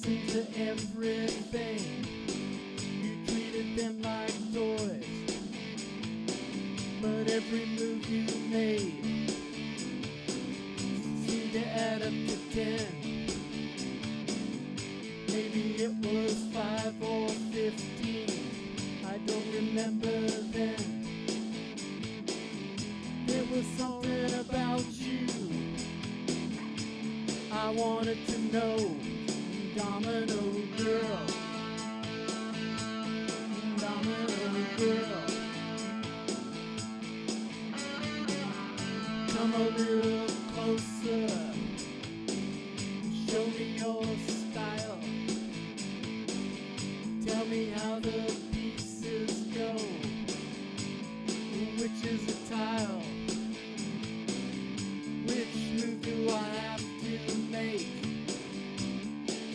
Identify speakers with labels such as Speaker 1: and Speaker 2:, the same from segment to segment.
Speaker 1: listening to everything. You treated them like toys, but every move you made seemed to add up to 10. Maybe it was 5 or 15, I don't remember then. There was something about you I wanted to know. Domino Girl, Domino Girl, come a little closer, show me your style. Tell me how the pieces go, which is the tile, which move do I have to make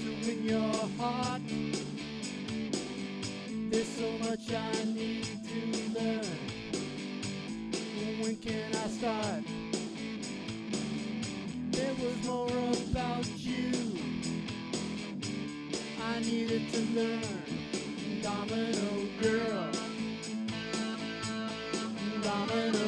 Speaker 1: to win your heart? There's so much I need to learn. When can I start? There was more about you I needed to learn. Domino Girl, Domino